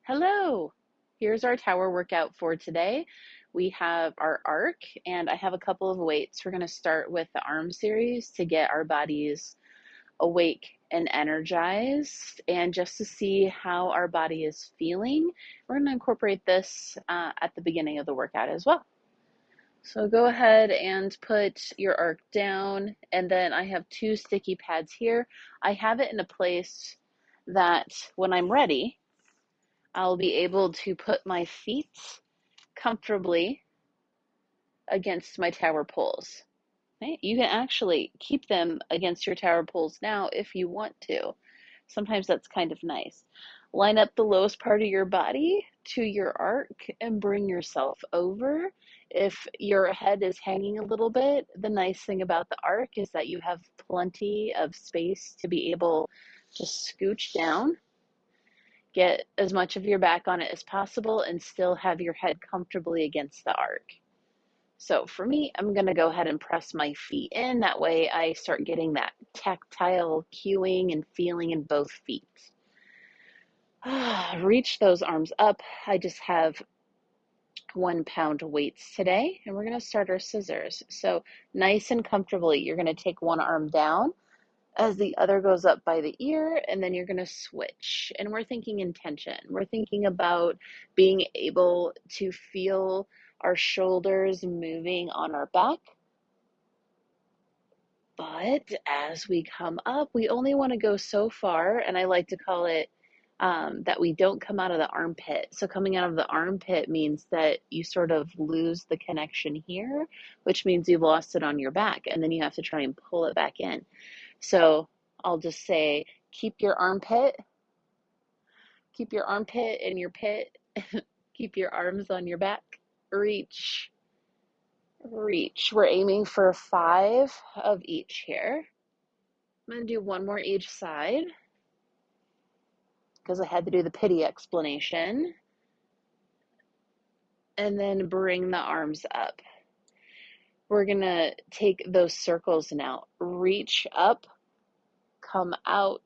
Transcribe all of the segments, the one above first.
Hello. Here's our tower workout for today. We have our arc, and I have a couple of weights. We're going to start with the arm series to get our bodies awake and energized, and just to see how our body is feeling. We're going to incorporate this at the beginning of the workout as well. So go ahead and put your arc down, and then I have two sticky pads here. I have it in a place that when I'm ready, I'll be able to put my feet comfortably against my tower poles. Okay? You can actually keep them against your tower poles now if you want to. Sometimes that's kind of nice. Line up the lowest part of your body to your arc and bring yourself over. If your head is hanging a little bit, the nice thing about the arc is that you have plenty of space to be able to scooch down, get as much of your back on it as possible, and still have your head comfortably against the arc. So for me, I'm going to go ahead and press my feet in. That way I start getting that tactile cueing and feeling in both feet. Reach those arms up. I just have 1 pound weights today, and we're going to start our scissors. So nice and comfortably, you're going to take one arm down as the other goes up by the ear, and then you're going to switch. And we're thinking intention. We're thinking about being able to feel our shoulders moving on our back. But as we come up, we only want to go so far, and I like to call it that we don't come out of the armpit. So coming out of the armpit means that you sort of lose the connection here, which means you've lost it on your back, and then you have to try and pull it back in. So I'll just say, keep your armpit in your pit, keep your arms on your back, reach, reach. We're aiming for 5 of each here. I'm going to do one more each side because I had to do the pity explanation. And then bring the arms up. We're going to take those circles now. Reach up, come out,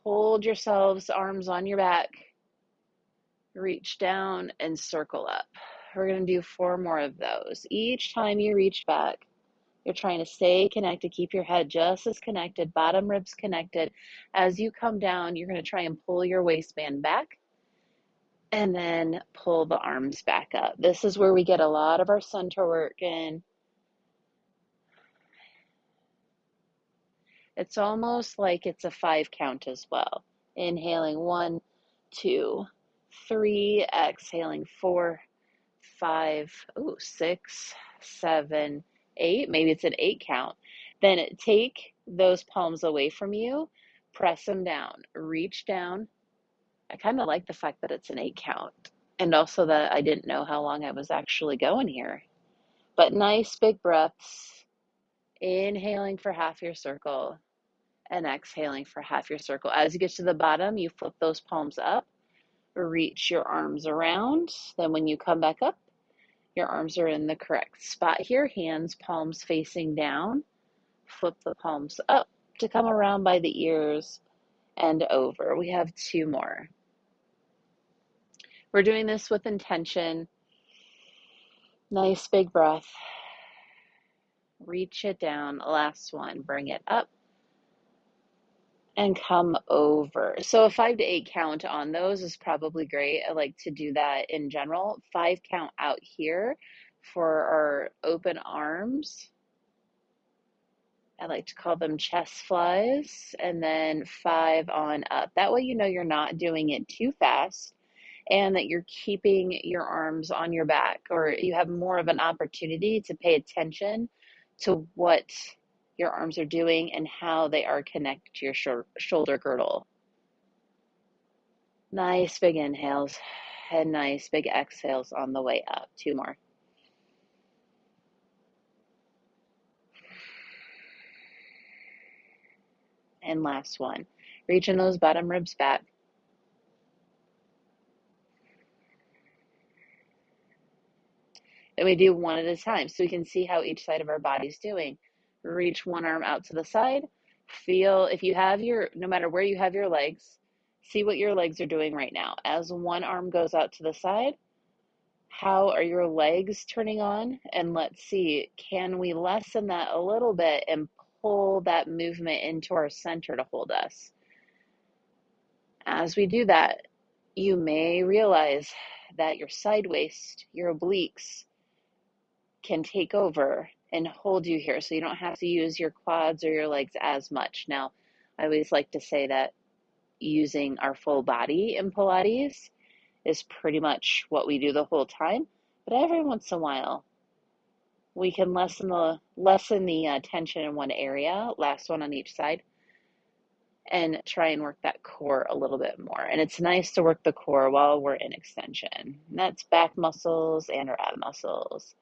hold yourselves, arms on your back, reach down and circle up. We're going to do 4 more of those. Each time you reach back, you're trying to stay connected, keep your head just as connected, bottom ribs connected. As you come down, you're going to try and pull your waistband back and then pull the arms back up. This is where we get a lot of our center work in. It's almost like it's a 5 count as well. Inhaling 1, 2, 3, exhaling 4, 5, 6, 7, 8. Maybe it's an 8 count. Then take those palms away from you, press them down, reach down. I kind of like the fact that it's an 8 count, and also that I didn't know how long I was actually going here. But nice big breaths, inhaling for half your circle and exhaling for half your circle. As you get to the bottom, you flip those palms up, reach your arms around. Then when you come back up, your arms are in the correct spot here, hands, palms facing down. Flip the palms up to come around by the ears and over. We have 2 more. We're doing this with intention. Nice big breath. Reach it down. Last one. Bring it up and come over. So a 5 to 8 count on those is probably great. I like to do that in general. 5 count out here for our open arms. I like to call them chest flies, and then 5 on up. That way you know you're not doing it too fast and that you're keeping your arms on your back, or you have more of an opportunity to pay attention to what your arms are doing and how they are connected to your shoulder girdle. Nice big inhales and nice big exhales on the way up. 2 more. And last one. Reaching those bottom ribs back. Then we do one at a time so we can see how each side of our body's doing. Reach one arm out to the side. Feel, if you have your, no matter where you have your legs, See what your legs are doing right now. As one arm goes out to the side, how are your legs turning on? And let's see, can we lessen that a little bit and pull that movement into our center to hold us? As we do that, you may realize that your side waist, your obliques, can take over and hold you here so you don't have to use your quads or your legs as much. Now, I always like to say that using our full body in Pilates is pretty much what we do the whole time, but every once in a while we can lessen the tension in one area, last one on each side, and try and work that core a little bit more. And it's nice to work the core while we're in extension. And that's back muscles and our ab muscles.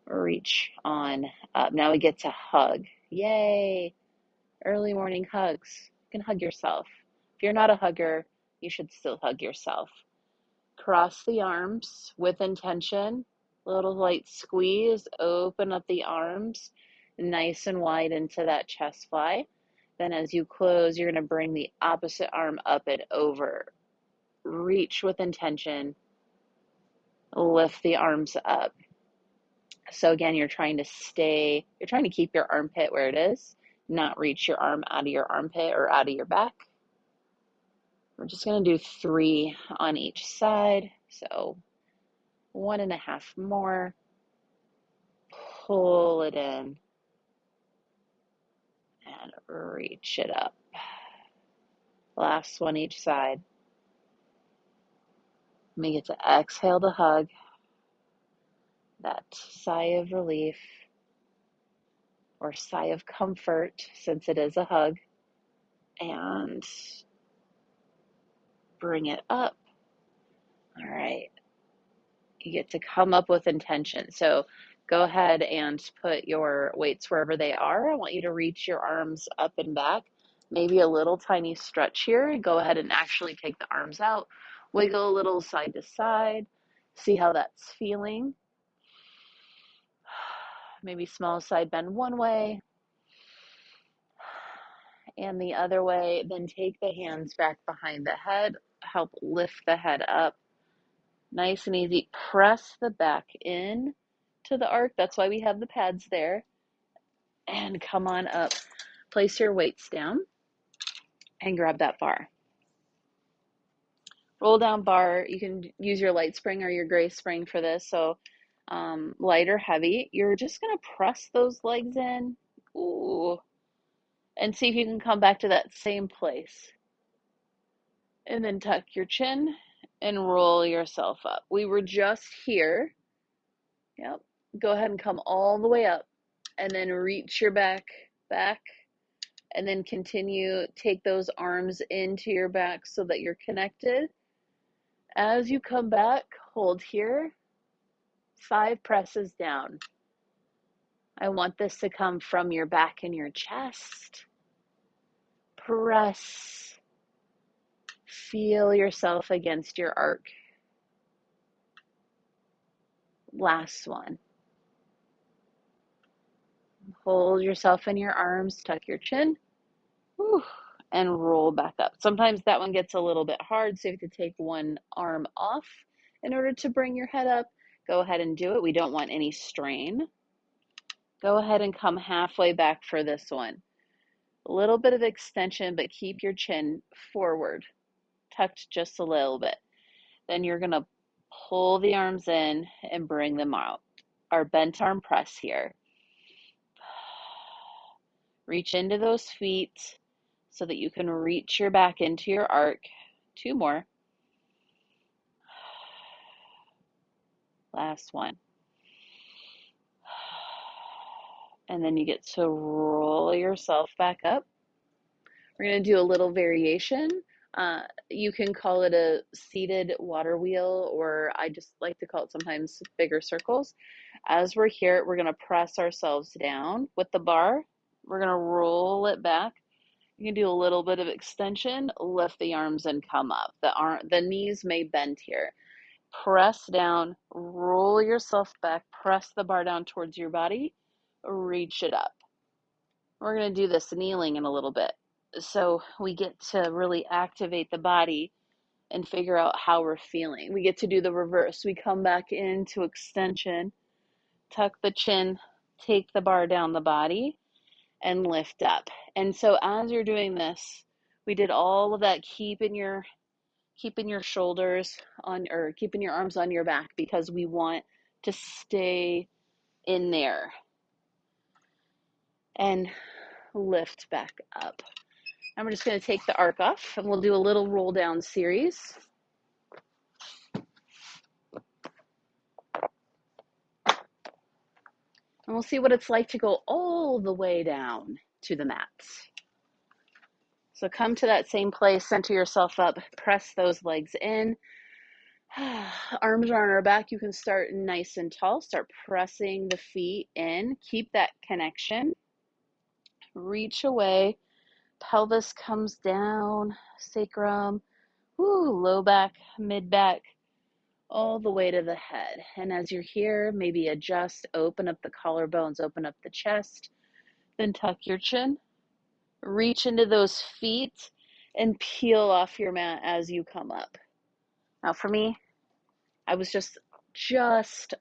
Reach on up. Now we get to hug. Yay! Early morning hugs. You can hug yourself. If you're not a hugger, you should still hug yourself. Cross the arms with intention. Little light squeeze. Open up the arms nice and wide into that chest fly. Then as you close, you're going to bring the opposite arm up and over. Reach with intention. Lift the arms up. So again, you're trying to keep your armpit where it is, not reach your arm out of your armpit or out of your back. We're just going to do 3 on each side. So 1.5 more. Pull it in and reach it up. Last one each side. We get to exhale to hug. That sigh of relief or sigh of comfort, since it is a hug, and bring it up. All right. You get to come up with intention. So go ahead and put your weights wherever they are. I want you to reach your arms up and back. Maybe a little tiny stretch here. Go ahead and actually take the arms out. Wiggle a little side to side. See how that's feeling. Maybe small side bend one way and the other way. Then take the hands back behind the head. Help lift the head up. Nice and easy. Press the back in to the arc. That's why we have the pads there. And come on up. Place your weights down and grab that bar. Roll down bar. You can use your light spring or your gray spring for this. So light or heavy. You're just going to press those legs in. Ooh. And see if you can come back to that same place. And then tuck your chin and roll yourself up. We were just here. Yep. Go ahead and come all the way up. And then reach your back, and then continue, take those arms into your back so that you're connected. As you come back, hold here, 5 presses down. I want this to come from your back and your chest. Press. Feel yourself against your arc. Last one. Hold yourself in your arms, tuck your chin, and roll back up. Sometimes that one gets a little bit hard, so you have to take one arm off in order to bring your head up. Go ahead and do it. We don't want any strain. Go ahead and come halfway back for this one. A little bit of extension, but keep your chin forward, tucked just a little bit. Then you're going to pull the arms in and bring them out. Our bent arm press here. Reach into those feet so that you can reach your back into your arc. 2 more. Last one. And then you get to roll yourself back up. We're going to do a little variation. You can call it a seated water wheel, or I just like to call it sometimes bigger circles. As we're here, we're going to press ourselves down with the bar. We're going to roll it back. You can do a little bit of extension, lift the arms and come up. The knees may bend here. Press down, roll yourself back, press the bar down towards your body, reach it up. We're going to do this kneeling in a little bit. So we get to really activate the body and figure out how we're feeling. We get to do the reverse. We come back into extension, tuck the chin, take the bar down the body, and lift up. And so as you're doing this, we did all of that keeping your shoulders on, or keeping your arms on your back, because we want to stay in there and lift back up. And we're just going to take the arc off and we'll do a little roll down series. And we'll see what it's like to go all the way down to the mats. So come to that same place, center yourself up, press those legs in. Arms are on our back. You can start nice and tall. Start pressing the feet in. Keep that connection. Reach away. Pelvis comes down. Sacrum. Low back, mid back, all the way to the head. And as you're here, maybe adjust, open up the collarbones, open up the chest, then tuck your chin. Reach into those feet and peel off your mat as you come up. Now for me, I was just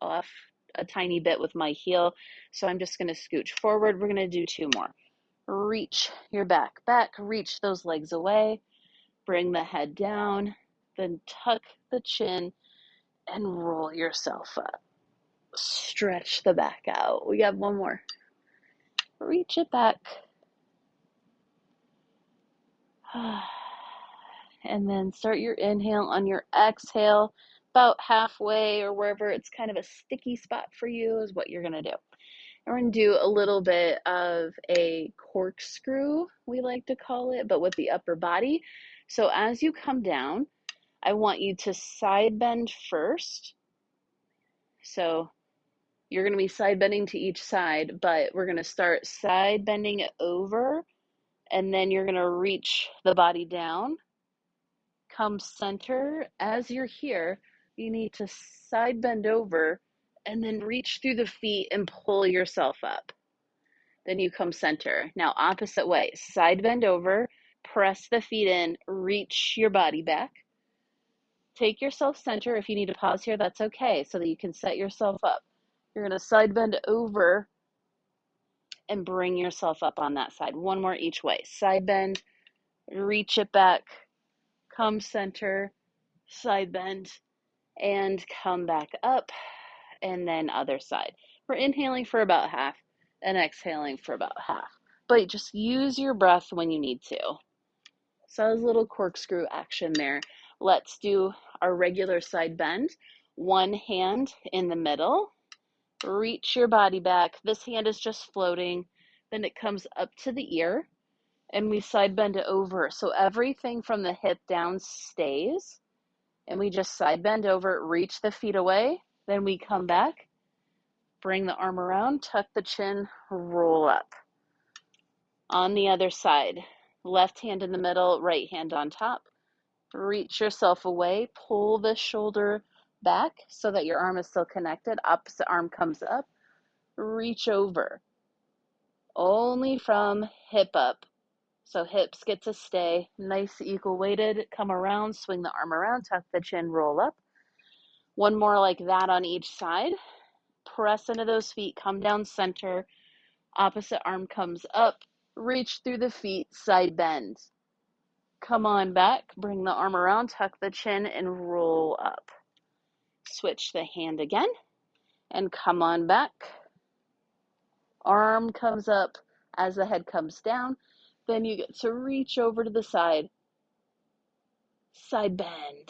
off a tiny bit with my heel, so I'm just going to scooch forward. We're going to do 2 more. Reach your back, reach those legs away, bring the head down, then tuck the chin and roll yourself up. Stretch the back out. We got 1 more. Reach it back. And then start your inhale. On your exhale, about halfway or wherever it's kind of a sticky spot for you is what you're going to do. And we're going to do a little bit of a corkscrew, we like to call it, but with the upper body. So as you come down, I want you to side bend first. So you're going to be side bending to each side, but we're going to start side bending it over, and then you're going to reach the body down. Come center. As you're here, you need to side bend over and then reach through the feet and pull yourself up. Then you come center. Now opposite way, side bend over, press the feet in, reach your body back. Take yourself center. If you need to pause here, that's okay, so that you can set yourself up. You're going to side bend over and bring yourself up on that side. 1 more each way. Side bend, reach it back, come center, side bend, and come back up, and then other side. We're inhaling for about half and exhaling for about half, but just use your breath when you need to. So that was a little corkscrew action there. Let's do our regular side bend. 1 hand in the middle. Reach your body back. This hand is just floating. Then it comes up to the ear, and we side bend it over. So everything from the hip down stays, and we just side bend over, reach the feet away. Then we come back, bring the arm around, tuck the chin, roll up. On the other side, left hand in the middle, right hand on top. Reach yourself away, pull the shoulder back so that your arm is still connected. Opposite arm comes up, reach over. Only from hip up. So hips get to stay nice, equal weighted. Come around, swing the arm around, tuck the chin, roll up. 1 more like that on each side. Press into those feet, come down center. Opposite arm comes up, reach through the feet, side bend. Come on back, bring the arm around, tuck the chin, and roll up. Switch the hand again, and come on back. Arm comes up as the head comes down. Then you get to reach over to the side, side bend,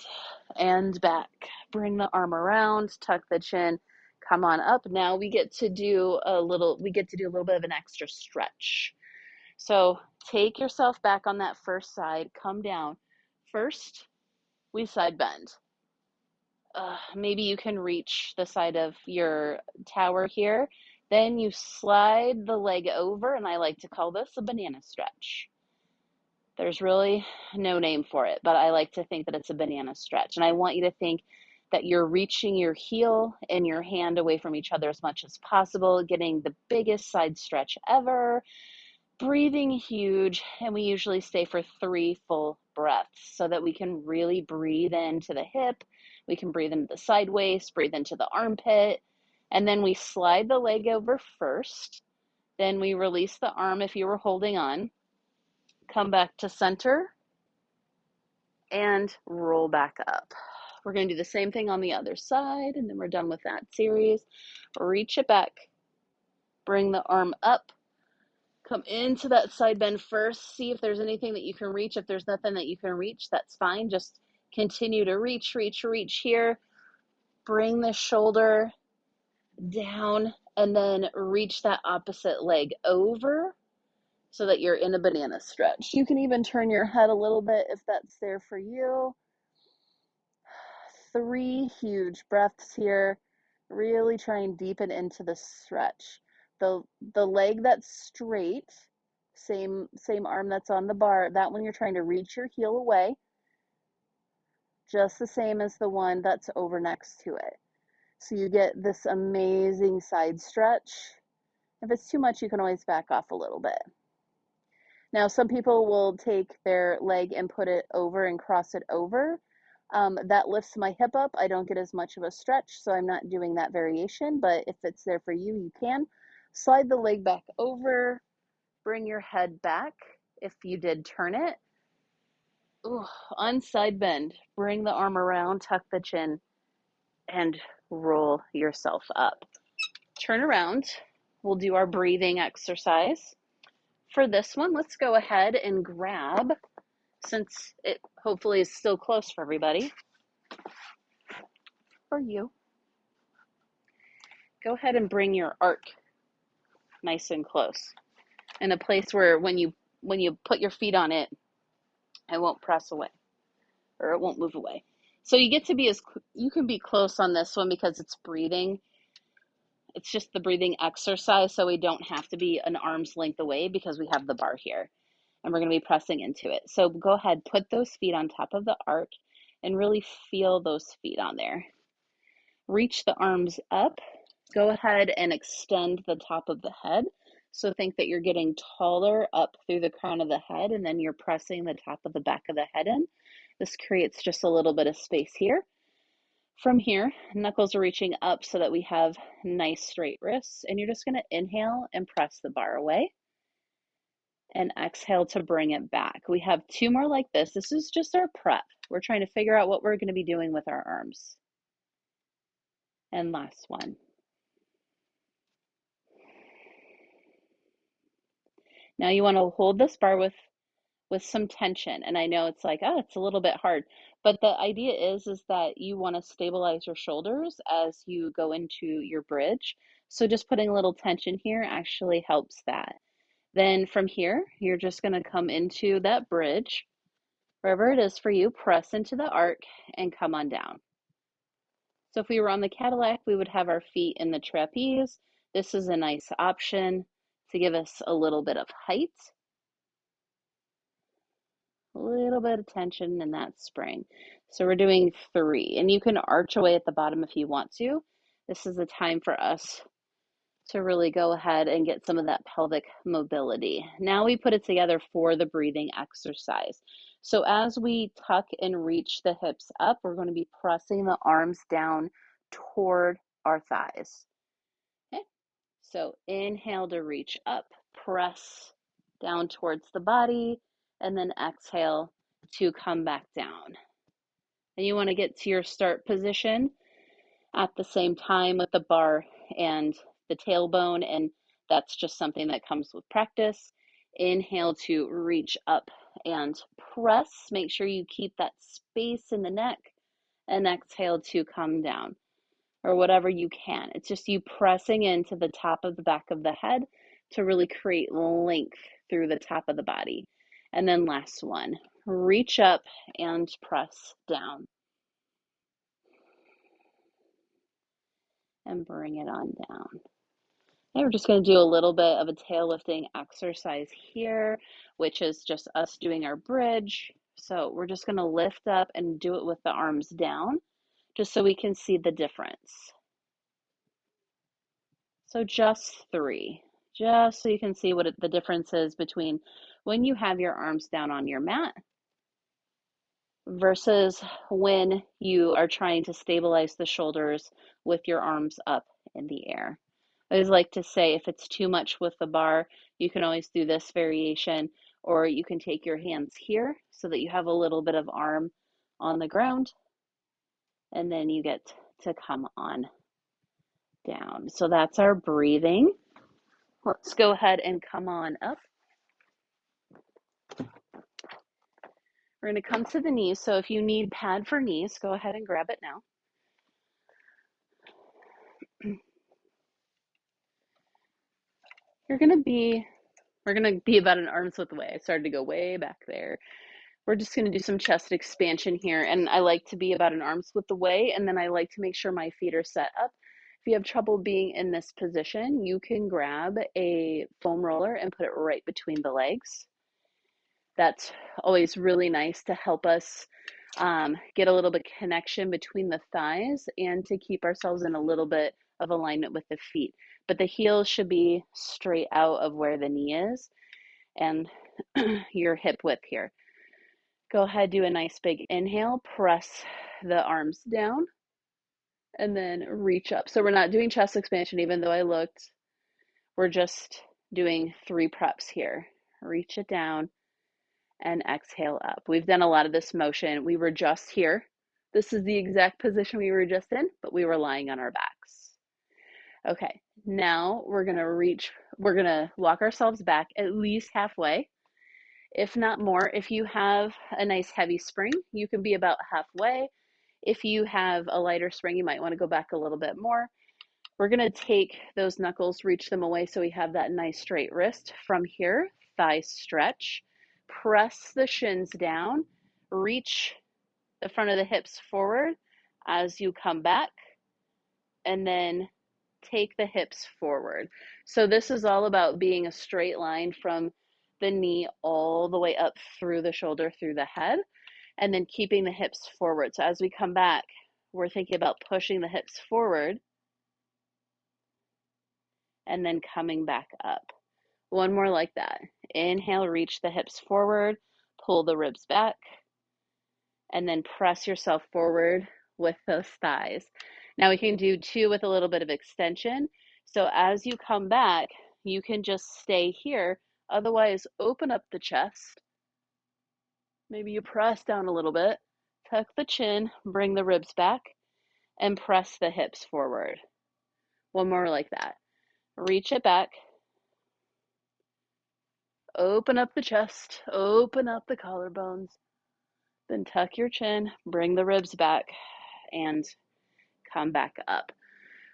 and back. Bring the arm around, tuck the chin, come on up. Now we get to do a little bit of an extra stretch. So take yourself back on that first side, come down. First, we side bend. Maybe you can reach the side of your tower here. Then you slide the leg over, and I like to call this a banana stretch. There's really no name for it, but I like to think that it's a banana stretch. And I want you to think that you're reaching your heel and your hand away from each other as much as possible, getting the biggest side stretch ever. Breathing huge, and we usually stay for 3 full breaths so that we can really breathe into the hip, we can breathe into the side waist, breathe into the armpit, and then we slide the leg over first, then we release the arm if you were holding on, come back to center, and roll back up. We're going to do the same thing on the other side, and then we're done with that series. Reach it back, bring the arm up, come into that side bend first. See if there's anything that you can reach. If there's nothing that you can reach, that's fine. Just continue to reach, reach, reach here. Bring the shoulder down and then reach that opposite leg over so that you're in a banana stretch. You can even turn your head a little bit if that's there for you. 3 huge breaths here. Really try and deepen into the stretch. The leg that's straight, same arm that's on the bar, that one you're trying to reach your heel away, just the same as the one that's over next to it. So you get this amazing side stretch. If it's too much, you can always back off a little bit. Now, some people will take their leg and put it over and cross it over. That lifts my hip up. I don't get as much of a stretch, so I'm not doing that variation, but if it's there for you, you can. Slide the leg back over, bring your head back if you did turn it. Ooh, on side bend, bring the arm around, tuck the chin, and roll yourself up. Turn around. We'll do our breathing exercise. For this one, let's go ahead and grab, since it hopefully is still close for everybody, for you, go ahead and bring your arc nice and close in a place where when you put your feet on it, it won't press away or it won't move away. So you get to be you can be close on this one because it's breathing. It's just the breathing exercise, so we don't have to be an arm's length away because we have the bar here and we're going to be pressing into it. So go ahead, put those feet on top of the arc and really feel those feet on there. Reach the arms up. Go ahead and extend the top of the head. So think that you're getting taller up through the crown of the head, and then you're pressing the top of the back of the head in. This creates just a little bit of space here. From here, knuckles are reaching up so that we have nice straight wrists, and you're just going to inhale and press the bar away, and exhale to bring it back. We have 2 more like this. This is just our prep. We're trying to figure out what we're going to be doing with our arms. And last one. Now you want to hold this bar with some tension. And I know it's like, oh, it's a little bit hard. But the idea is that you want to stabilize your shoulders as you go into your bridge. So just putting a little tension here actually helps that. Then from here, you're just going to come into that bridge. Wherever it is for you, press into the arc and come on down. So if we were on the Cadillac, we would have our feet in the trapeze. This is a nice option to give us a little bit of height, a little bit of tension in that spring. So we're doing 3, and you can arch away at the bottom if you want to. This is a time for us to really go ahead and get some of that pelvic mobility. Now we put it together for the breathing exercise. So as we tuck and reach the hips up, we're going to be pressing the arms down toward our thighs. Okay, so inhale to reach up, press down towards the body, and then exhale to come back down. And you want to get to your start position at the same time with the bar and the tailbone, and that's just something that comes with practice. Inhale to reach up and press. Make sure you keep that space in the neck, and exhale to come down, or whatever you can. It's just you pressing into the top of the back of the head to really create length through the top of the body. And then last one, reach up and press down. And bring it on down. And we're just going to do a little bit of a tail lifting exercise here, which is just us doing our bridge. So we're just going to lift up and do it with the arms down, just so we can see the difference. So just 3, just so you can see what the difference is between when you have your arms down on your mat versus when you are trying to stabilize the shoulders with your arms up in the air. I always like to say if it's too much with the bar, you can always do this variation, or you can take your hands here so that you have a little bit of arm on the ground, and then you get to come on down. So that's our breathing. Let's go ahead and come on up. We're going to come to the knees. So if you need pad for knees, go ahead and grab it now. We're going to be about an arm's width away. I started to go way back there. We're just going to do some chest expansion here. And I like to be about an arm's width away. And then I like to make sure my feet are set up. If you have trouble being in this position, you can grab a foam roller and put it right between the legs. That's always really nice to help us get a little bit of connection between the thighs and to keep ourselves in a little bit of alignment with the feet. But the heels should be straight out of where the knee is and your hip width here. Go ahead, do a nice big inhale, press the arms down, and then reach up. So we're not doing chest expansion, even though I looked. We're just doing 3 preps here. Reach it down and exhale up. We've done a lot of this motion. We were just here. This is the exact position we were just in, but we were lying on our backs. Okay, now we're gonna walk ourselves back at least halfway, if not more. If you have a nice heavy spring, you can be about halfway. If you have a lighter spring, you might want to go back a little bit more. We're gonna take those knuckles, reach them away so we have that nice straight wrist. From here, thigh stretch. Press the shins down, reach the front of the hips forward as you come back, and then take the hips forward. So this is all about being a straight line from the knee all the way up through the shoulder, through the head, and then keeping the hips forward. So as we come back, we're thinking about pushing the hips forward and then coming back up. One more like that. Inhale, reach the hips forward, pull the ribs back, and then press yourself forward with those thighs. Now we can do 2 with a little bit of extension. So as you come back, you can just stay here. Otherwise, open up the chest. Maybe you press down a little bit, tuck the chin, bring the ribs back, and press the hips forward. One more like that. Reach it back. Open up the chest, open up the collarbones, then tuck your chin, bring the ribs back, and come back up.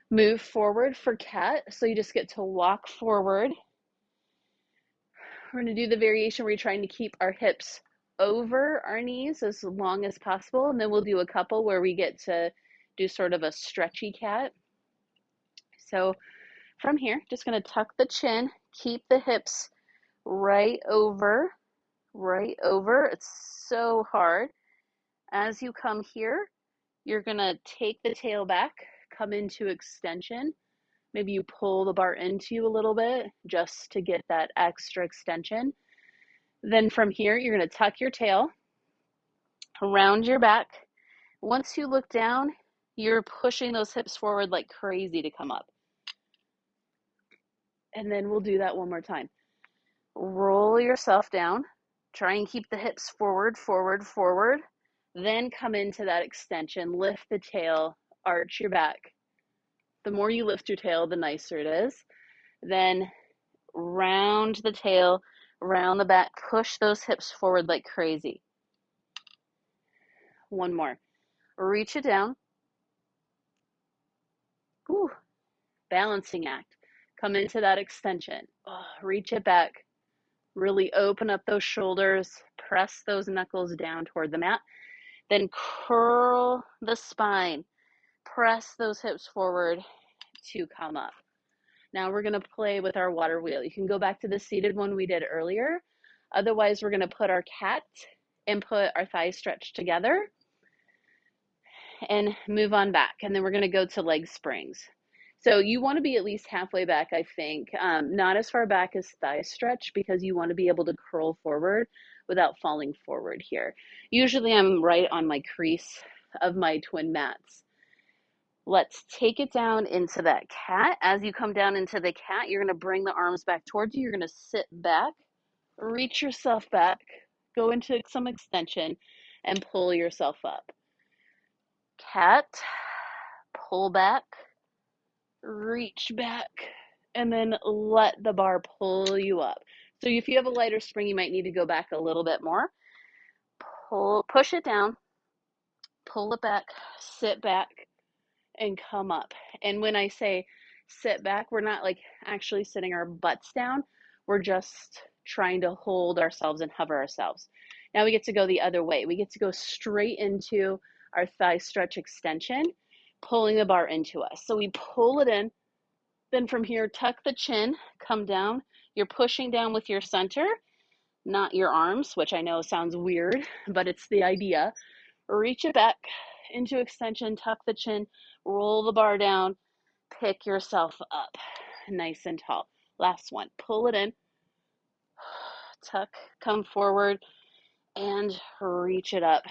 Move forward for cat, so you just get to walk forward. We're going to do the variation where you're trying to keep our hips over our knees as long as possible, and then we'll do a couple where we get to do sort of a stretchy cat. So from here, just going to tuck the chin, keep the hips right over. It's so hard. As you come here, you're going to take the tail back, come into extension. Maybe you pull the bar into you a little bit just to get that extra extension. Then from here, you're going to tuck your tail around your back. Once you look down, you're pushing those hips forward like crazy to come up. And then we'll do that one more time. Roll yourself down. Try and keep the hips forward. Then come into that extension. Lift the tail, arch your back. The more you lift your tail, the nicer it is. Then round the tail, round the back, push those hips forward like crazy. One more. Reach it down. Ooh, balancing act. Come into that extension. Reach it back. Really open up those shoulders. Press those knuckles down toward the mat. Then curl the spine. Press those hips forward to come up. Now we're going to play with our water wheel. You can go back to the seated one we did earlier. Otherwise, we're going to put our cat and put our thighs stretched together and move on back. And then we're going to go to leg springs. So you want to be at least halfway back, I think. Not as far back as thigh stretch because you want to be able to curl forward without falling forward here. Usually I'm right on my crease of my twin mats. Let's take it down into that cat. As you come down into the cat, you're going to bring the arms back towards you. You're going to sit back, reach yourself back, go into some extension, and pull yourself up. Cat, pull back, reach back, and then let the bar pull you up. So if you have a lighter spring, you might need to go back a little bit more. Push it down, pull it back, sit back, and come up. And when I say sit back, we're not like actually sitting our butts down. We're just trying to hold ourselves and hover ourselves. Now we get to go the other way. We get to go straight into our thigh stretch extension, pulling the bar into us. So we pull it in. Then from here, tuck the chin, come down. You're pushing down with your center, not your arms, which I know sounds weird, but it's the idea. Reach it back into extension, tuck the chin, roll the bar down, pick yourself up nice and tall. Last one, pull it in, tuck, come forward, and reach it up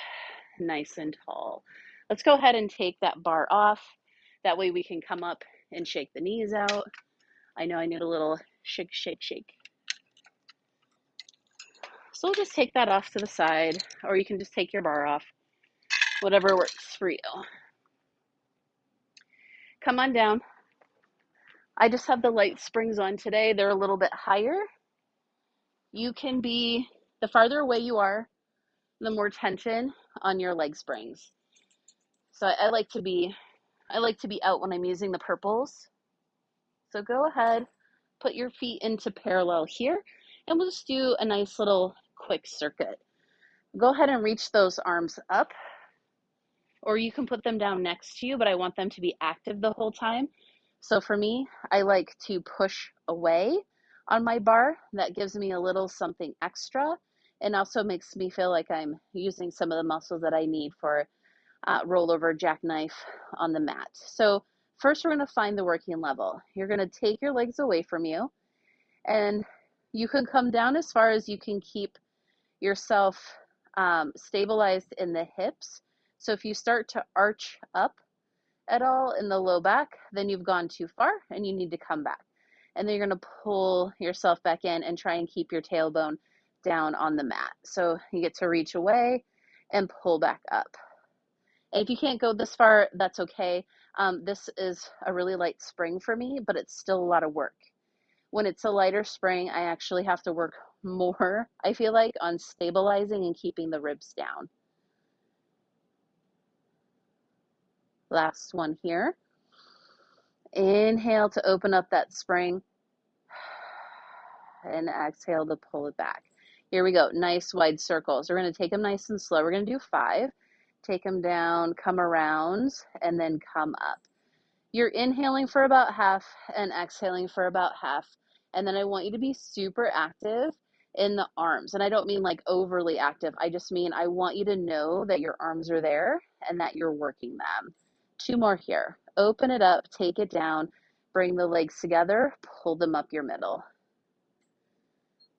nice and tall. Let's go ahead and take that bar off. That way we can come up and shake the knees out. I know I need a little shake, shake, shake. So we'll just take that off to the side, or you can just take your bar off, whatever works for you. Come on down. I just have the light springs on today. They're a little bit higher. You can be, the farther away you are, the more tension on your leg springs. So I like to be out when I'm using the purples. So go ahead, put your feet into parallel here, and we'll just do a nice little quick circuit. Go ahead and reach those arms up, or you can put them down next to you, but I want them to be active the whole time. So for me, I like to push away on my bar. That gives me a little something extra and also makes me feel like I'm using some of the muscles that I need for rollover jackknife on the mat. So first we're going to find the working level. You're going to take your legs away from you, and you can come down as far as you can keep yourself stabilized in the hips. So if you start to arch up at all in the low back, then you've gone too far and you need to come back. And then you're going to pull yourself back in and try and keep your tailbone down on the mat. So you get to reach away and pull back up. And if you can't go this far, that's okay. This is a really light spring for me, but it's still a lot of work. When it's a lighter spring, I actually have to work more, I feel like, on stabilizing and keeping the ribs down. Last one here. Inhale to open up that spring, and exhale to pull it back. Here we go. Nice wide circles. We're going to take them nice and slow. We're going to do 5. Take them down, come around, and then come up. You're inhaling for about half and exhaling for about half. And then I want you to be super active in the arms. And I don't mean like overly active. I just mean I want you to know that your arms are there and that you're working them. 2 more here. Open it up, take it down, bring the legs together, pull them up your middle.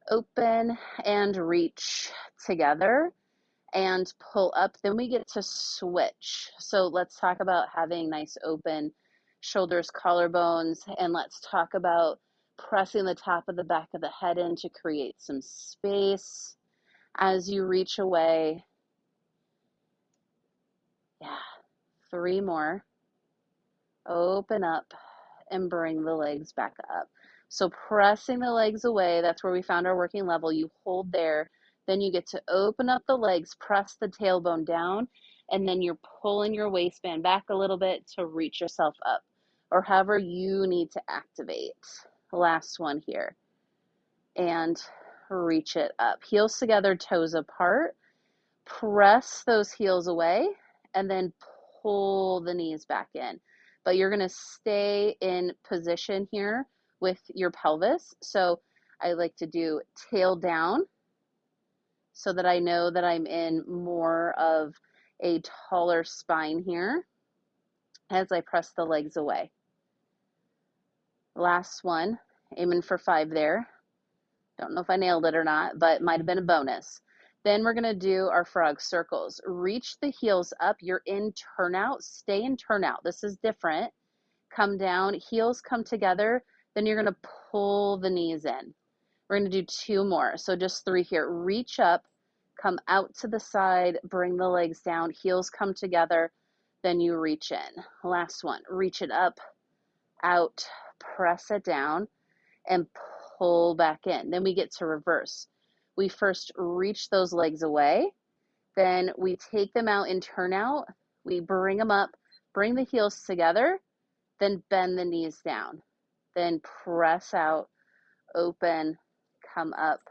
Open and reach together and pull up. Then we get to switch. So let's talk about having nice open shoulders, collarbones, and let's talk about pressing the top of the back of the head in to create some space as you reach away. Yeah, 3 more. Open up and bring the legs back up. So pressing the legs away, that's where we found our working level. You hold there, then you get to open up the legs, press the tailbone down, and then you're pulling your waistband back a little bit to reach yourself up, or however you need to activate. Last one here. And reach it up. Heels together, toes apart. Press those heels away, and then pull the knees back in. But you're going to stay in position here with your pelvis. So I like to do tail down so that I know that I'm in more of a taller spine here as I press the legs away. Last one, aiming for 5 there. Don't know if I nailed it or not, but might have been a bonus. Then we're gonna do our frog circles. Reach the heels up. You're in turnout. Stay in turnout. This is different. Come down, heels come together. Then you're gonna pull the knees in. We're gonna do 2 more. So just 3 here. Reach up, come out to the side, bring the legs down, heels come together. Then you reach in. Last one. Reach it up, out, press it down, and pull back in. Then we get to reverse. We first reach those legs away, then we take them out in turnout, we bring them up, bring the heels together, then bend the knees down, then press out, open, come up,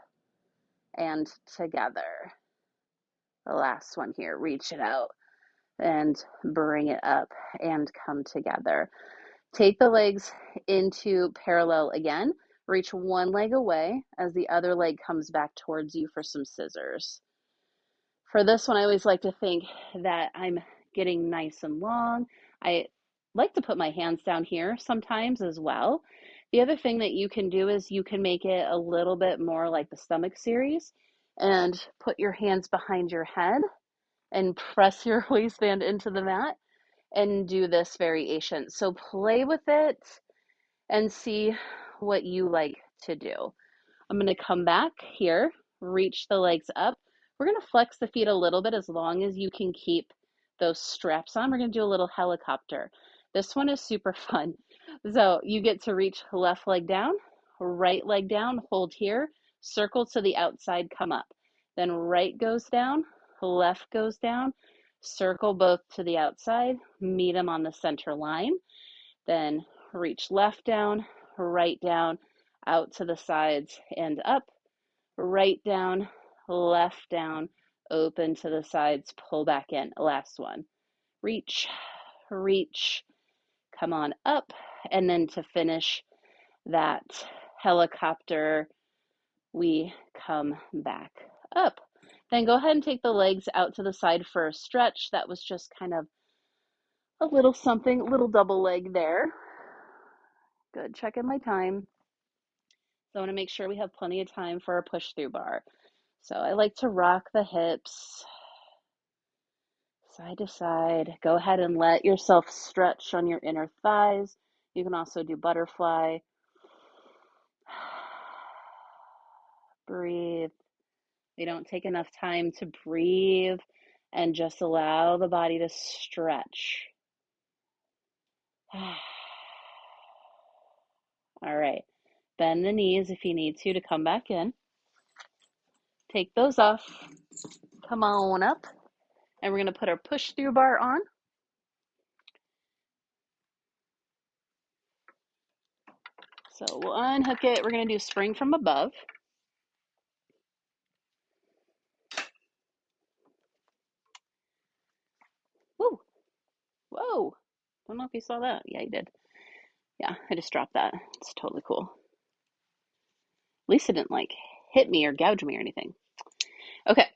and together. The last one here, reach it out and bring it up and come together. Take the legs into parallel again. Reach one leg away as the other leg comes back towards you for some scissors. For this one, I always like to think that I'm getting nice and long. I like to put my hands down here sometimes as well. The other thing that you can do is you can make it a little bit more like the stomach series and put your hands behind your head and press your waistband into the mat and do this variation. So play with it and see what you like to do. I'm going to come back here, reach the legs up. We're going to flex the feet a little bit as long as you can keep those straps on. We're going to do a little helicopter. This one is super fun. So you get to reach left leg down, right leg down, hold here, circle to the outside, come up. Then right goes down, left goes down, circle both to the outside, meet them on the center line. Then reach left down, right down, out to the sides and up, right down, left down, open to the sides, pull back in. Last one. Reach, reach, come on up. And then to finish that helicopter, we come back up. Then go ahead and take the legs out to the side for a stretch. That was just kind of a little something, a little double leg there. Good, checking my time. So I want to make sure we have plenty of time for a push through bar. So I like to rock the hips side to side. Go ahead and let yourself stretch on your inner thighs. You can also do butterfly. Breathe. We don't take enough time to breathe and just allow the body to stretch. All right. Bend the knees if you need to come back in. Take those off. Come on up. And we're going to put our push through bar on. So we'll unhook it. We're going to do spring from above. Woo! Whoa! Don't know if you saw that. Yeah, you did. Yeah, I just dropped that. It's totally cool. At least it didn't like hit me or gouge me or anything. Okay.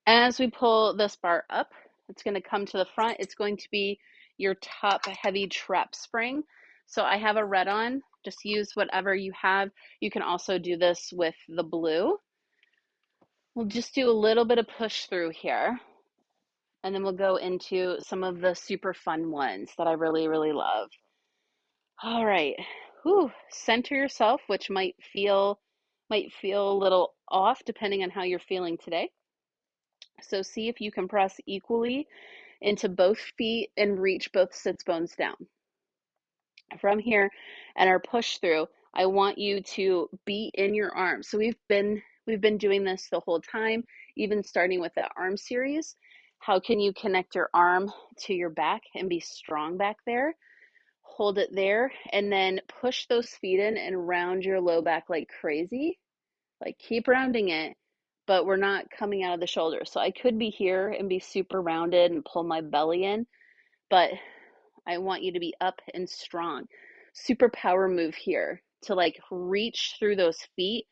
As we pull this bar up, it's going to come to the front. It's going to be your top heavy trap spring. So I have a red on. Just use whatever you have. You can also do this with the blue. We'll just do a little bit of push through here. And then we'll go into some of the super fun ones that I really, really love. All right. Whew. Center yourself, which might feel a little off depending on how you're feeling today. So see if you can press equally into both feet and reach both sits bones down. From here and our push through, I want you to be in your arms. So we've been doing this the whole time, even starting with the arm series. How can you connect your arm to your back and be strong back there? Hold it there and then push those feet in and round your low back like crazy. Like keep rounding it, but we're not coming out of the shoulder. So I could be here and be super rounded and pull my belly in, but I want you to be up and strong. Super power move here to like reach through those feet,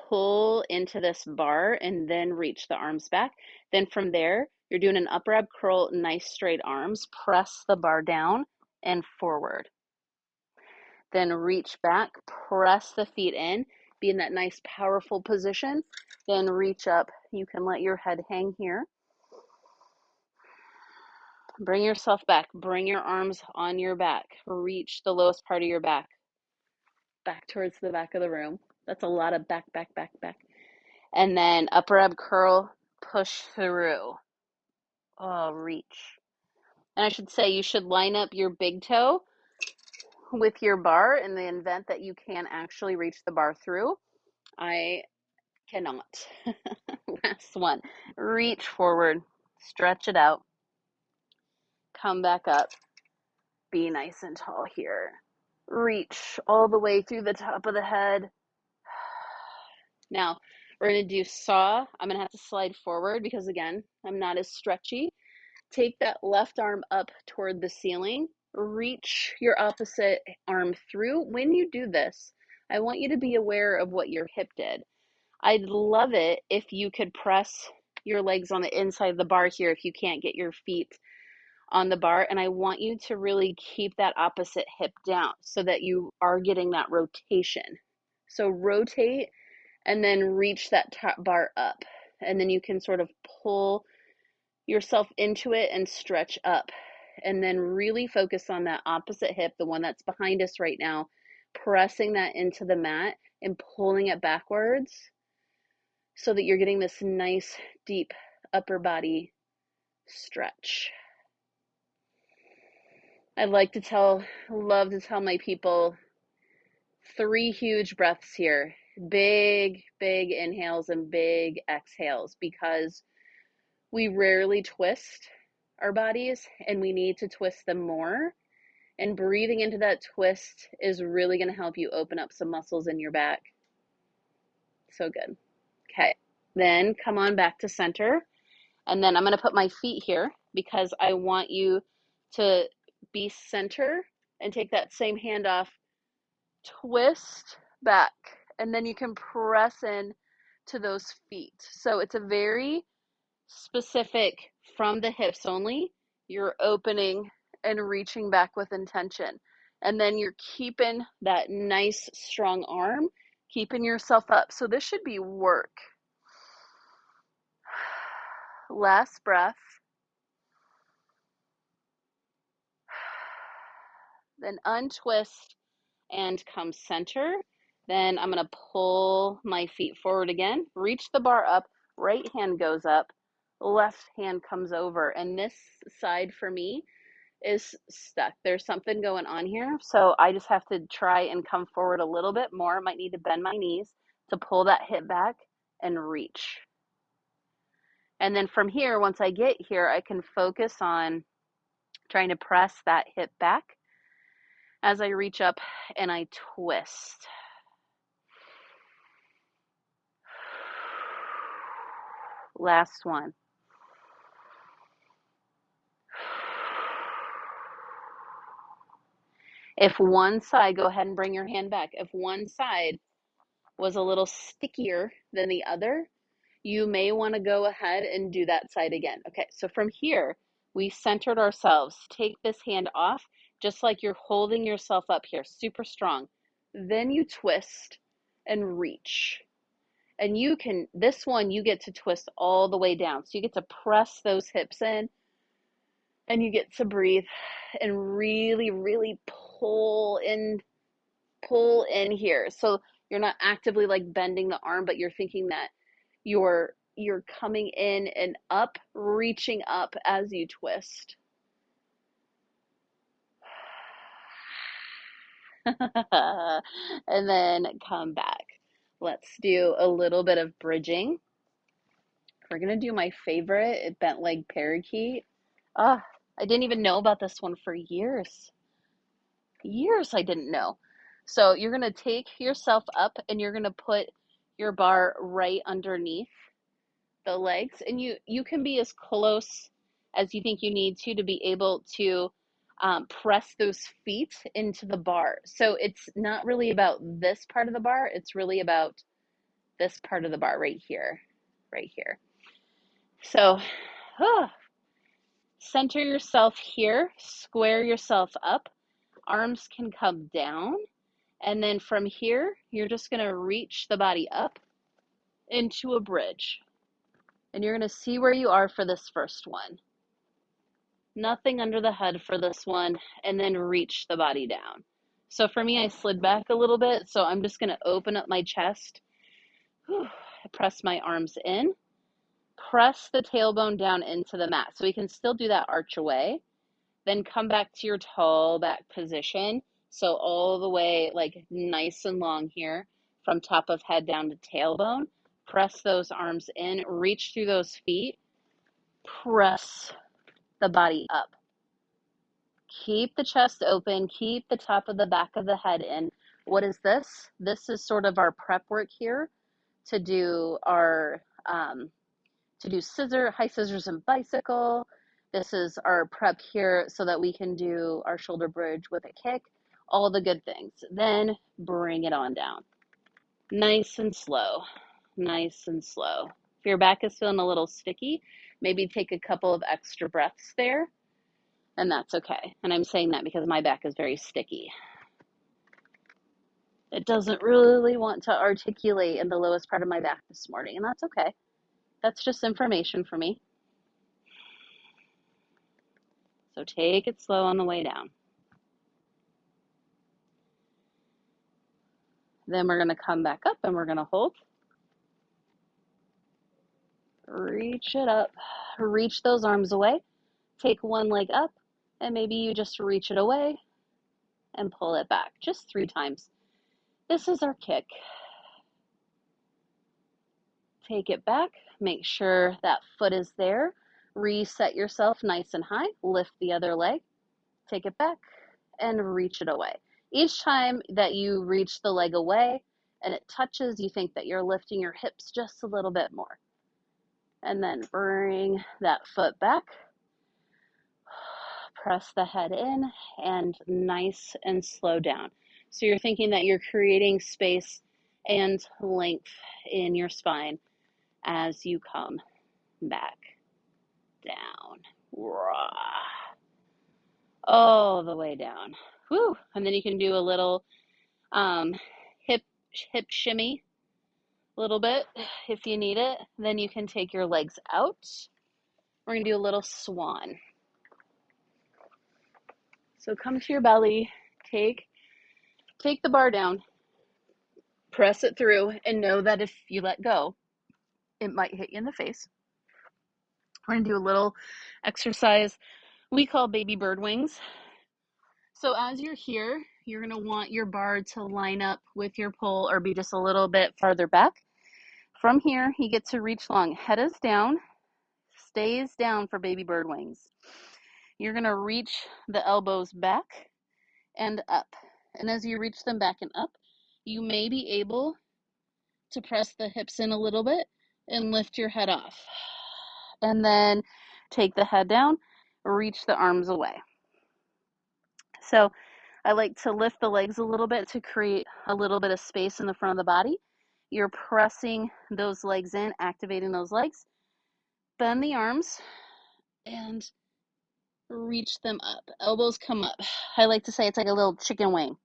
pull into this bar, and then reach the arms back. Then from there, you're doing an upper ab curl, nice straight arms, press the bar down and forward. Then reach back, press the feet in, be in that nice powerful position. Then reach up. You can let your head hang here. Bring yourself back. Bring your arms on your back. Reach the lowest part of your back towards the back of the room. That's a lot of back, back, back, back. And then upper ab curl, push through. Oh, reach. And I should say you should line up your big toe with your bar in the event that you can actually reach the bar through. I cannot. Last one. Reach forward, stretch it out, come back up, be nice and tall here. Reach all the way through the top of the head. Now, we're going to do saw. I'm going to have to slide forward because, again, I'm not as stretchy. Take that left arm up toward the ceiling. Reach your opposite arm through. When you do this, I want you to be aware of what your hip did. I'd love it if you could press your legs on the inside of the bar here if you can't get your feet on the bar. And I want you to really keep that opposite hip down so that you are getting that rotation. So rotate and then reach that top bar up. And then you can sort of pull yourself into it and stretch up. And then really focus on that opposite hip, the one that's behind us right now, pressing that into the mat and pulling it backwards so that you're getting this nice deep upper body stretch. Love to tell my people 3 huge breaths here. Big, big inhales and big exhales, because we rarely twist our bodies and we need to twist them more. And breathing into that twist is really going to help you open up some muscles in your back. So good. Okay, then come on back to center. And then I'm going to put my feet here because I want you to be center and take that same hand off, twist back, and then you can press in to those feet. So it's a very specific from the hips only. You're opening and reaching back with intention. And then you're keeping that nice strong arm, keeping yourself up. So this should be work. Last breath. Then untwist and come center. Then I'm going to pull my feet forward again, reach the bar up, right hand goes up, left hand comes over. And this side for me is stuck. There's something going on here. So I just have to try and come forward a little bit more. Might need to bend my knees to pull that hip back and reach. And then from here, once I get here, I can focus on trying to press that hip back as I reach up and I twist. Last one. If one side, go ahead and bring your hand back. If one side was a little stickier than the other, you may want to go ahead and do that side again. Okay, so from here, we centered ourselves. Take this hand off, just like you're holding yourself up here, super strong. Then you twist and reach. And you can, this one, you get to twist all the way down. So you get to press those hips in and you get to breathe and really, really pull in here. So you're not actively like bending the arm, but you're thinking that you're coming in and up, reaching up as you twist. And then come back. Let's do a little bit of bridging. We're gonna do my favorite, bent leg parakeet. Ah, I didn't even know about this one for years. Years I didn't know. So you're gonna take yourself up and you're gonna put your bar right underneath the legs, and you can be as close as you think you need to be able to press those feet into the bar. So it's not really about this part of the bar, it's really about this part of the bar right here, right here. So center yourself here, square yourself up, arms can come down, And then from here, you're just going to reach the body up into a bridge. And you're going to see where you are for this first one. Nothing under the head for this one, and then reach the body down. So for me, I slid back a little bit, so I'm just going to open up my chest, press my arms in, press the tailbone down into the mat. So we can still do that arch away. Then come back to your tall back position. So all the way like nice and long here from top of head down to tailbone. Press those arms in, reach through those feet, press the body up. Keep the chest open, keep the top of the back of the head in. What is this? This is sort of our prep work here to do our high scissors and bicycle. This is our prep here so that we can do our shoulder bridge with a kick, all the good things. Then bring it on down. Nice and slow, nice and slow. If your back is feeling a little sticky, maybe take a couple of extra breaths there, and that's okay. And I'm saying that because my back is very sticky. It doesn't really want to articulate in the lowest part of my back this morning, and that's okay. That's just information for me. So take it slow on the way down. Then we're going to come back up and we're going to hold. Reach it up. Reach those arms away. Take one leg up and maybe you just reach it away and pull it back just 3 times. This is our kick. Take it back. Make sure that foot is there. Reset yourself nice and high. Lift the other leg. Take it back and reach it away. Each time that you reach the leg away and it touches, you think that you're lifting your hips just a little bit more. And then bring that foot back. Press the head in and nice and slow down. So you're thinking that you're creating space and length in your spine as you come back down. All the way down. Woo! And then you can do a little hip shimmy a little bit if you need it. Then you can take your legs out. We're going to do a little swan. So come to your belly, take the bar down, press it through, and know that if you let go, it might hit you in the face. We're going to do a little exercise we call baby bird wings. So as you're here, you're going to want your bar to line up with your pole or be just a little bit farther back. From here, you get to reach long. Head is down, stays down for baby bird wings. You're going to reach the elbows back and up. And as you reach them back and up, you may be able to press the hips in a little bit and lift your head off. And then take the head down, reach the arms away. So I like to lift the legs a little bit to create a little bit of space in the front of the body. You're pressing those legs in, activating those legs. Bend the arms and reach them up. Elbows come up. I like to say it's like a little chicken wing.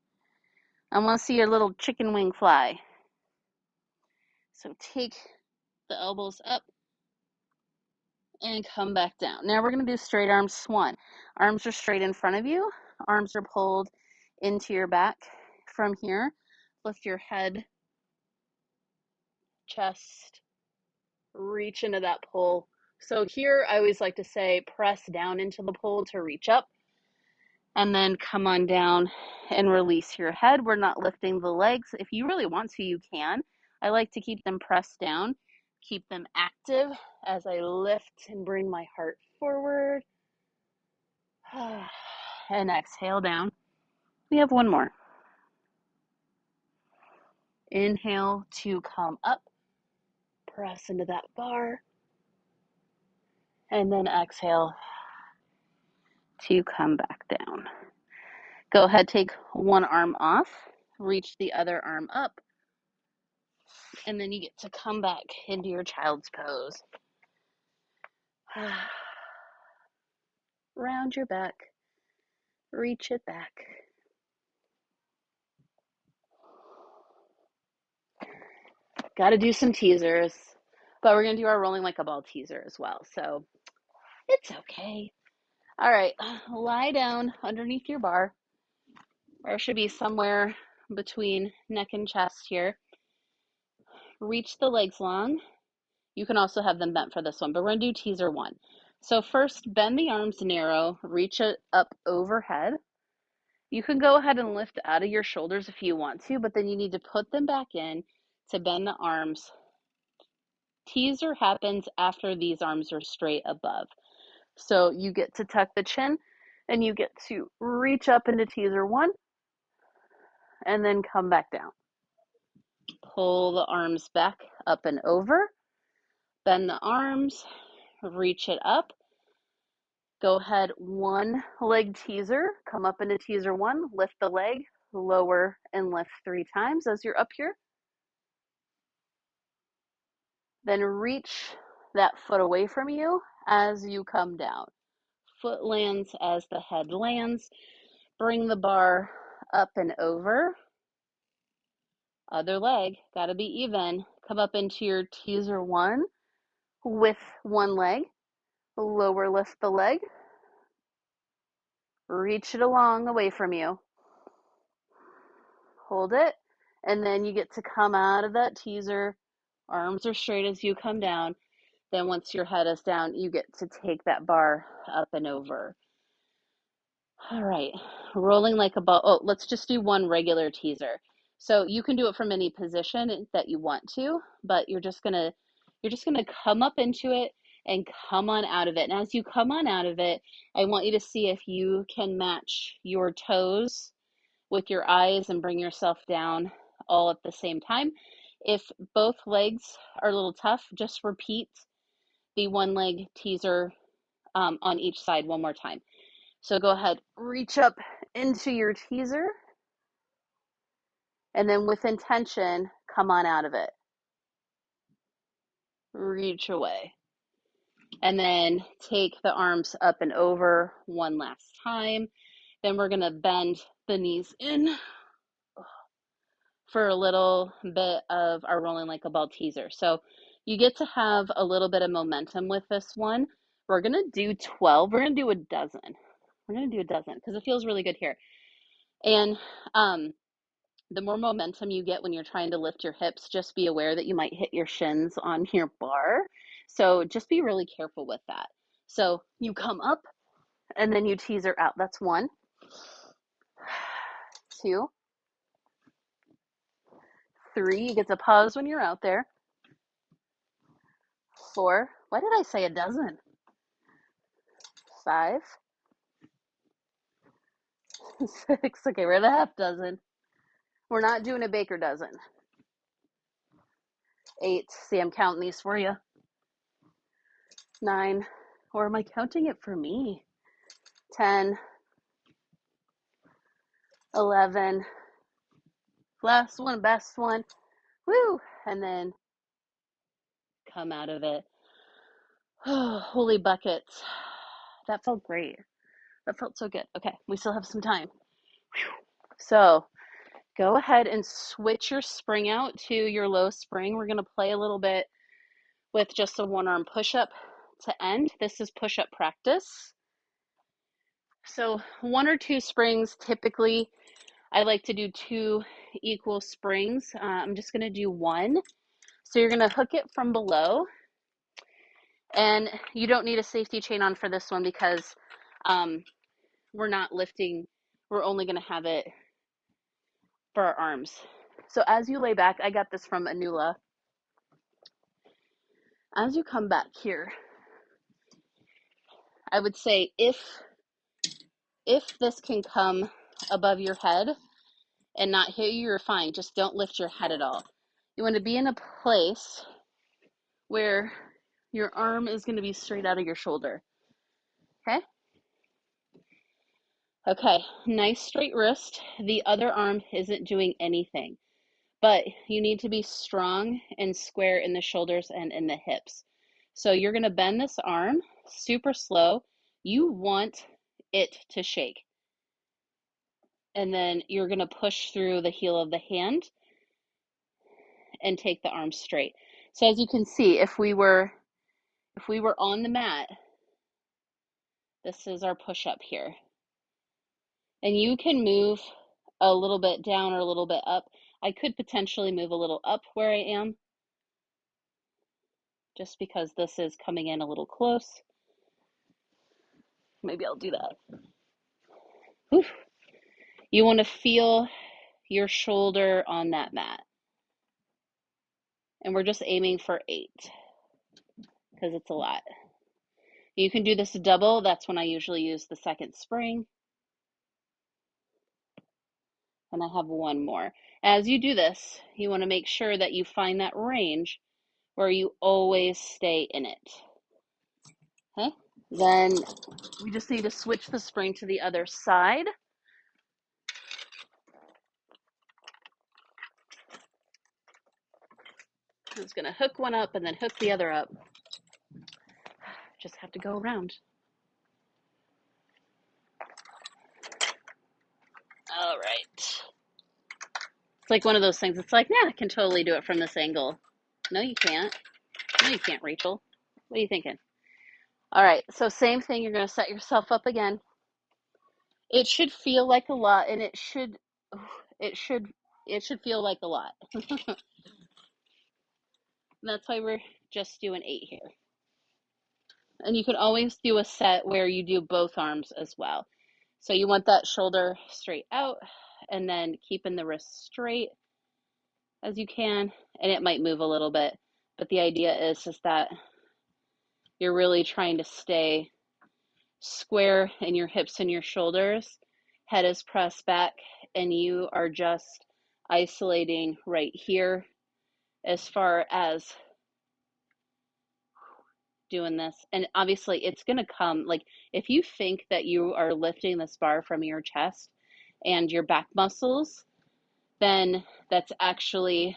I want to see your little chicken wing fly. So take the elbows up and come back down. Now we're going to do straight arm swan. Arms are straight in front of you. Arms are pulled into your back. From here, lift your head, chest, reach into that pole. So here I always like to say press down into the pole to reach up and then come on down and release your head. We're not lifting the legs. If you really want to, you can. I like to keep them pressed down, keep them active as I lift and bring my heart forward. And exhale down. We have one more. Inhale to come up. Press into that bar. And then exhale to come back down. Go ahead, take one arm off. Reach the other arm up. And then you get to come back into your child's pose. Round your back. Reach it back. Got to do some teasers, but we're going to do our rolling like a ball teaser as well. So it's okay. All right, lie down underneath your bar. Bar should be somewhere between neck and chest here. Reach the legs long. You can also have them bent for this one, but we're going to do teaser one. So first, bend the arms narrow, reach it up overhead. You can go ahead and lift out of your shoulders if you want to, but then you need to put them back in to bend the arms. Teaser happens after these arms are straight above. So you get to tuck the chin and you get to reach up into teaser one and then come back down. Pull the arms back up and over, bend the arms, reach it up. Go ahead, one leg teaser, come up into teaser one, lift the leg, lower and lift 3 times as you're up here. Then reach that foot away from you as you come down. Foot lands as the head lands. Bring the bar up and over. Other leg, gotta be even. Come up into your teaser one with one leg. Lower lift the leg. Reach it along away from you. Hold it. And then you get to come out of that teaser. Arms are straight as you come down. Then once your head is down, you get to take that bar up and over. All right, rolling like a ball. Oh, let's just do one regular teaser. So you can do it from any position that you want to, but you're just gonna come up into it and come on out of it. And as you come on out of it, I want you to see if you can match your toes with your eyes and bring yourself down all at the same time. If both legs are a little tough, just repeat the one leg teaser on each side one more time. So go ahead, reach up into your teaser, and then with intention, come on out of it. Reach away. And then take the arms up and over one last time. Then we're gonna bend the knees in for a little bit of our rolling like a ball teaser. So you get to have a little bit of momentum with this one. We're gonna do 12, we're gonna do a dozen. We're gonna do a dozen because it feels really good here. And the more momentum you get when you're trying to lift your hips, just be aware that you might hit your shins on your bar. So just be really careful with that. So you come up and then you teaser out. That's 1, 2, 3. You get to pause when you're out there. 4. Why did I say a dozen? 5, 6. Okay, we're at a half dozen. We're not doing a baker dozen. 8. See, I'm counting these for you. 9. Or am I counting it for me? 10. 11. Last one, best one. Woo! And then come out of it. Oh, holy buckets. That felt great. That felt so good. Okay, we still have some time. So go ahead and switch your spring out to your low spring. We're going to play a little bit with just a one arm push up to end. This is push up practice. So 1 or 2 springs, typically I like to do 2 equal springs. I'm just going to do 1. So you're going to hook it from below. And you don't need a safety chain on for this one because we're not lifting. We're only going to have it for our arms. So as you lay back, I got this from Anula. As you come back here, I would say if this can come above your head and not hit you, you're fine. Just don't lift your head at all. You want to be in a place where your arm is going to be straight out of your shoulder. Okay? Okay, nice straight wrist. The other arm isn't doing anything, but you need to be strong and square in the shoulders and in the hips. So you're going to bend this arm super slow. You want it to shake. And then you're going to push through the heel of the hand and take the arms straight. So as you can see, if we were on the mat, this is our push-up here. And you can move a little bit down or a little bit up. I could potentially move a little up where I am, just because this is coming in a little close. Maybe I'll do that. Oof. You want to feel your shoulder on that mat. And we're just aiming for 8 because it's a lot. You can do this double. That's when I usually use the second spring. And I have one more. As you do this, you want to make sure that you find that range where you always stay in it. Okay? Then we just need to switch the spring to the other side. I'm just going to hook one up and then hook the other up. Just have to go around. All right. It's like one of those things. It's like, nah, I can totally do it from this angle. No, you can't. No, you can't, Rachel. What are you thinking? All right, so same thing. You're going to set yourself up again. It should feel like a lot, and it should feel like a lot. That's why we're just doing 8 here. And you can always do a set where you do both arms as well. So you want that shoulder straight out, and then keeping the wrist straight as you can, and it might move a little bit, but the idea is that you're really trying to stay square in your hips and your shoulders. Head is pressed back, and you are just isolating right here as far as doing this. And obviously it's going to come, like, if you think that you are lifting this bar from your chest and your back muscles, then that's actually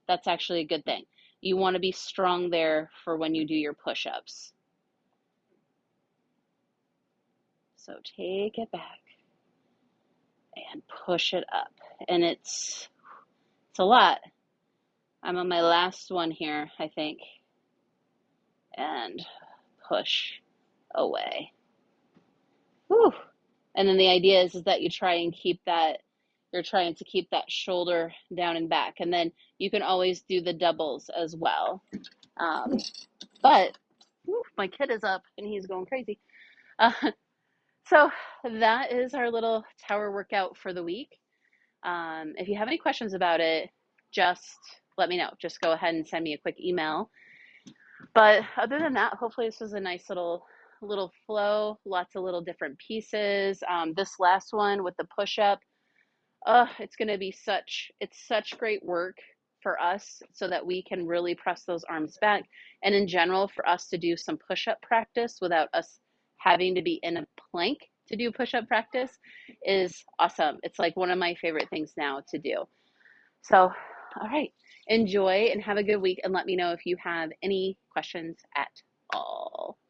a good thing. You want to be strong there for when you do your push-ups. So take it back and push it up. And it's a lot. I'm on my last one here, I think. And push away. Whew. And then the idea is that you're trying to keep that shoulder down and back. And then you can always do the doubles as well. But my kid is up and he's going crazy. So that is our little tower workout for the week. If you have any questions about it, just let me know. Just go ahead and send me a quick email. But other than that, hopefully this was a nice little flow, lots of little different pieces. This last one with the push-up, it's going to be such great work for us so that we can really press those arms back. And in general, for us to do some push-up practice without us having to be in a plank to do push-up practice is awesome. It's like one of my favorite things now to do. So, all right, enjoy and have a good week, and let me know if you have any questions at all.